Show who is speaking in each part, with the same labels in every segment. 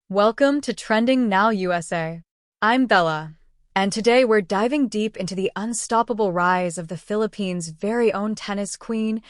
Speaker 1: Welcome to Trending Now USA. I'm Bella, and today we're diving deep into the unstoppable rise of the Philippines' very own tennis queen,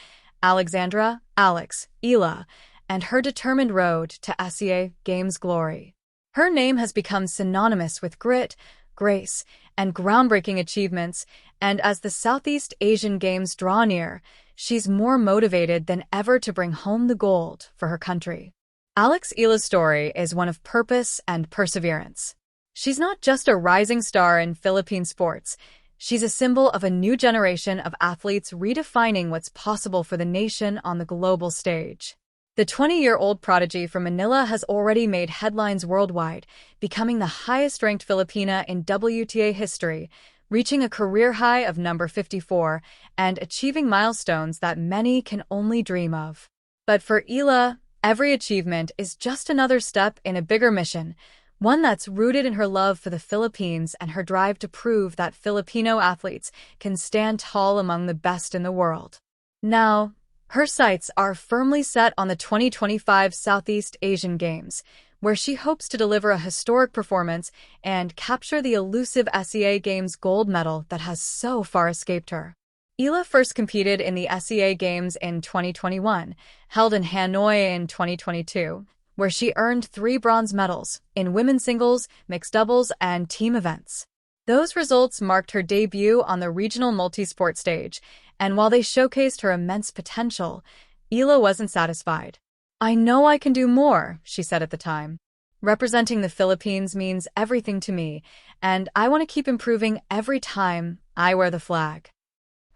Speaker 1: Alex Eala, and her determined road to SEA Games glory. Her name has become synonymous with grit, grace, and groundbreaking achievements, and as the Southeast Asian Games draw near, she's more motivated than ever to bring home the gold for her country. Alex Eala's story is one of purpose and perseverance. She's not just a rising star in Philippine sports, she's a symbol of a new generation of athletes redefining what's possible for the nation on the global stage. The 20-year-old prodigy from Manila has already made headlines worldwide, becoming the highest-ranked Filipina in WTA history, reaching a career high of number 54 and achieving milestones that many can only dream of. But for Eala, every achievement is just another step in a bigger mission, one that's rooted in her love for the Philippines and her drive to prove that Filipino athletes can stand tall among the best in the world. Now, her sights are firmly set on the 2025 Southeast Asian Games, where she hopes to deliver a historic performance and capture the elusive SEA Games gold medal that has so far escaped her. Eala first competed in the SEA Games in 2021, held in Hanoi in 2022, where she earned 3 bronze medals in women's singles, mixed doubles, and team events. Those results marked her debut on the regional multi-sport stage, and while they showcased her immense potential, Eala wasn't satisfied. "I know I can do more," she said at the time. "Representing the Philippines means everything to me, and I want to keep improving every time I wear the flag."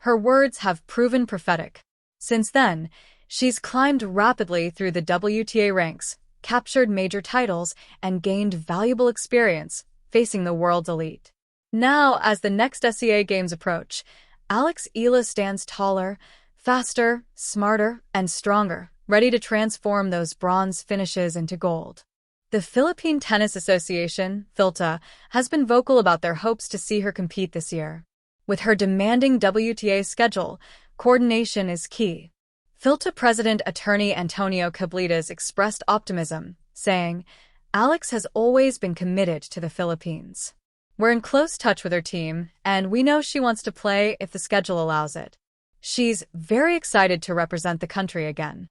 Speaker 1: Her words have proven prophetic. Since then, she's climbed rapidly through the WTA ranks, captured major titles, and gained valuable experience facing the world's elite. Now, as the next SEA Games approach, Alex Eala stands taller, faster, smarter, and stronger, ready to transform those bronze finishes into gold. The Philippine Tennis Association, PHILTA, has been vocal about their hopes to see her compete this year. With her demanding WTA schedule, coordination is key. PHILTA President Attorney Antonio Cablitas expressed optimism, saying, "Alex has always been committed to the Philippines. We're in close touch with her team, and we know she wants to play if the schedule allows it. She's very excited to represent the country again."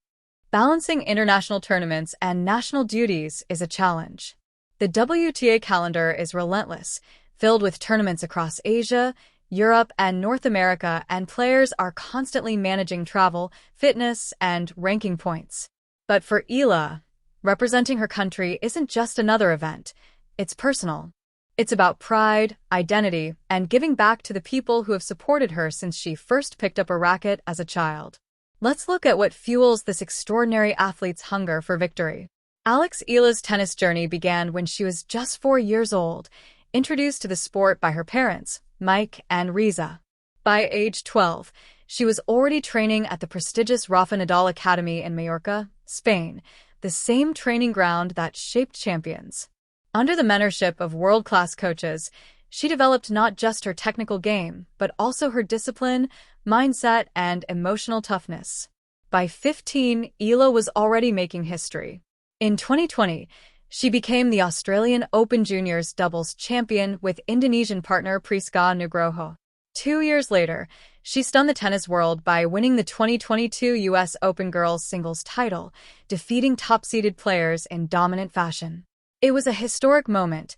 Speaker 1: Balancing international tournaments and national duties is a challenge. The WTA calendar is relentless, filled with tournaments across Asia, Europe, and North America, and players are constantly managing travel, fitness, and ranking points. But for Eala, representing her country isn't just another event, it's personal. It's about pride, identity, and giving back to the people who have supported her since she first picked up a racket as a child. Let's look at what fuels this extraordinary athlete's hunger for victory. Alex Eala's tennis journey began when she was just 4 years old, introduced to the sport by her parents, Mike and Riza. By age 12, she was already training at the prestigious Rafa Nadal Academy in Mallorca, Spain, the same training ground that shaped champions. Under the mentorship of world-class coaches, she developed not just her technical game, but also her discipline, mindset, and emotional toughness. By 15, Eala was already making history. In 2020, she became the Australian Open Juniors doubles champion with Indonesian partner Priska Nugroho. 2 years later, she stunned the tennis world by winning the 2022 US Open Girls Singles title, defeating top-seeded players in dominant fashion. It was a historic moment.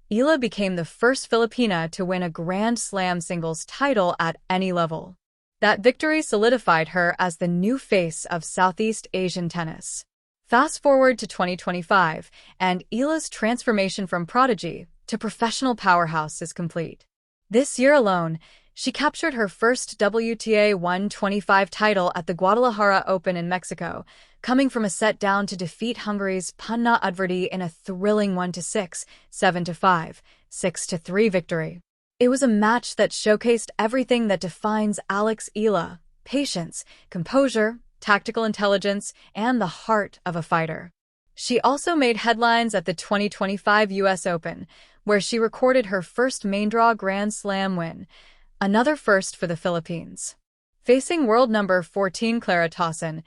Speaker 1: Eala became the first Filipina to win a Grand Slam singles title at any level. That victory solidified her as the new face of Southeast Asian tennis. Fast forward to 2025, and Eala's transformation from prodigy to professional powerhouse is complete. This year alone, she captured her first WTA 125 title at the Guadalajara Open in Mexico, coming from a set down to defeat Hungary's Punna Udvardy in a thrilling 1-6, 7-5, 6-3 victory. It was a match that showcased everything that defines Alex Eala: patience, composure, tactical intelligence, and the heart of a fighter. She also made headlines at the 2025 US Open, where she recorded her first main draw Grand Slam win, another first for the Philippines. Facing world number 14 Clara Tauson,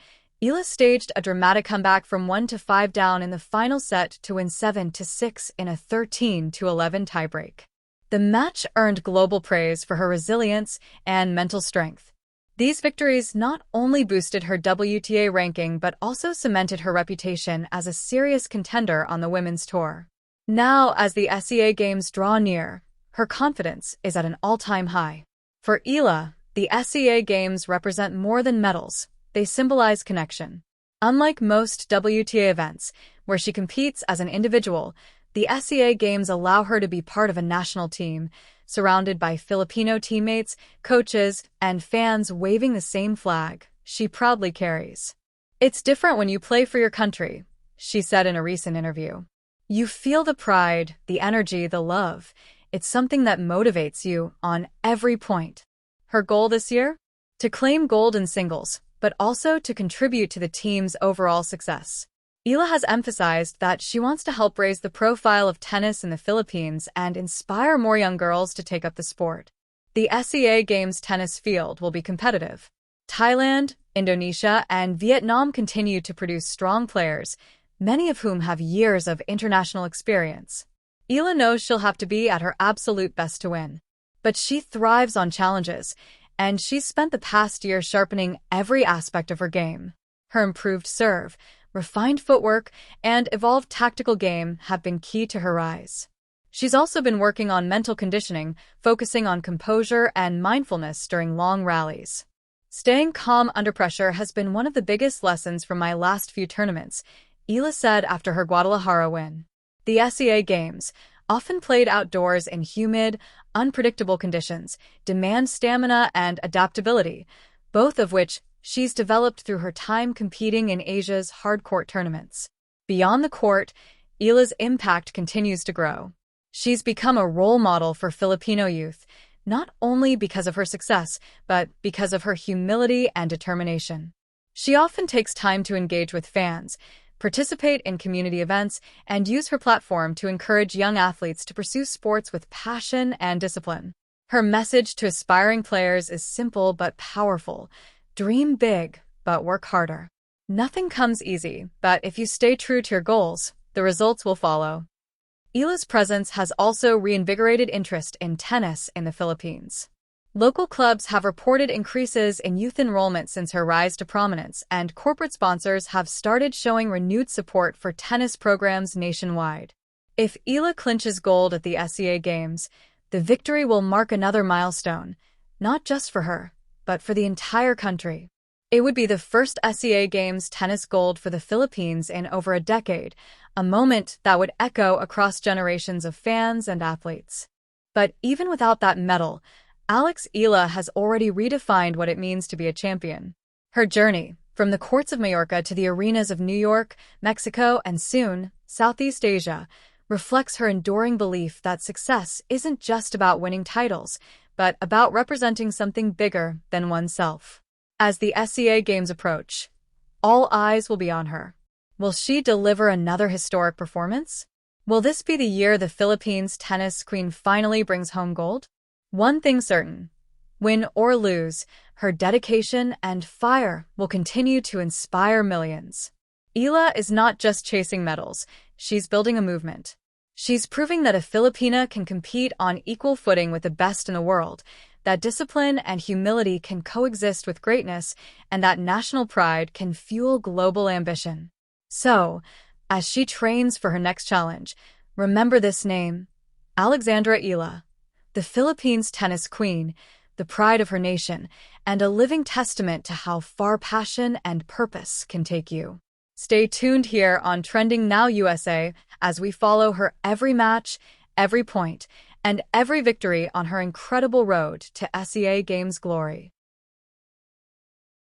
Speaker 1: Eala staged a dramatic comeback from 1-5 down in the final set to win 7-6 in a 13-11 tiebreak. The match earned global praise for her resilience and mental strength. These victories not only boosted her WTA ranking but also cemented her reputation as a serious contender on the women's tour. Now, as the SEA Games draw near, her confidence is at an all-time high. For Eala, the SEA Games represent more than medals. They symbolize connection. Unlike most WTA events, where she competes as an individual, the SEA Games allow her to be part of a national team, surrounded by Filipino teammates, coaches, and fans waving the same flag she proudly carries. "It's different when you play for your country," she said in a recent interview. "You feel the pride, the energy, the love. It's something that motivates you on every point." Her goal this year? To claim gold in singles, but also to contribute to the team's overall success. Eala has emphasized that she wants to help raise the profile of tennis in the Philippines and inspire more young girls to take up the sport. The SEA Games tennis field will be competitive. Thailand, Indonesia, and Vietnam continue to produce strong players, many of whom have years of international experience. Eala knows she'll have to be at her absolute best to win. But she thrives on challenges, and she's spent the past year sharpening every aspect of her game. Her improved serve, refined footwork, and evolved tactical game have been key to her rise. She's also been working on mental conditioning, focusing on composure and mindfulness during long rallies. "Staying calm under pressure has been one of the biggest lessons from my last few tournaments," Eala said after her Guadalajara win. The SEA Games, often played outdoors in humid, unpredictable conditions, demand stamina and adaptability, both of which she's developed through her time competing in Asia's hard-court tournaments. Beyond the court, Eala's impact continues to grow. She's become a role model for Filipino youth, not only because of her success, but because of her humility and determination. She often takes time to engage with fans, participate in community events, and use her platform to encourage young athletes to pursue sports with passion and discipline. Her message to aspiring players is simple but powerful. Dream big, but work harder. Nothing comes easy, but if you stay true to your goals, the results will follow. Eala's presence has also reinvigorated interest in tennis in the Philippines. Local clubs have reported increases in youth enrollment since her rise to prominence, and corporate sponsors have started showing renewed support for tennis programs nationwide. If Eala clinches gold at the SEA Games, the victory will mark another milestone, not just for her, but for the entire country. It would be the first SEA Games tennis gold for the Philippines in over a decade, a moment that would echo across generations of fans and athletes. But even without that medal, Alex Eala has already redefined what it means to be a champion. Her journey, from the courts of Mallorca to the arenas of New York, Mexico, and soon, Southeast Asia, reflects her enduring belief that success isn't just about winning titles, but about representing something bigger than oneself. As the SEA Games approach, all eyes will be on her. Will she deliver another historic performance? Will this be the year the Philippines tennis queen finally brings home gold? One thing certain, win or lose, her dedication and fire will continue to inspire millions. Eala is not just chasing medals, she's building a movement. She's proving that a Filipina can compete on equal footing with the best in the world, that discipline and humility can coexist with greatness, and that national pride can fuel global ambition. So, as she trains for her next challenge, remember this name, Alexandra Eala, the Philippines tennis queen, the pride of her nation, and a living testament to how far passion and purpose can take you. Stay tuned here on Trending Now USA as we follow her every match, every point, and every victory on her incredible road to SEA Games glory.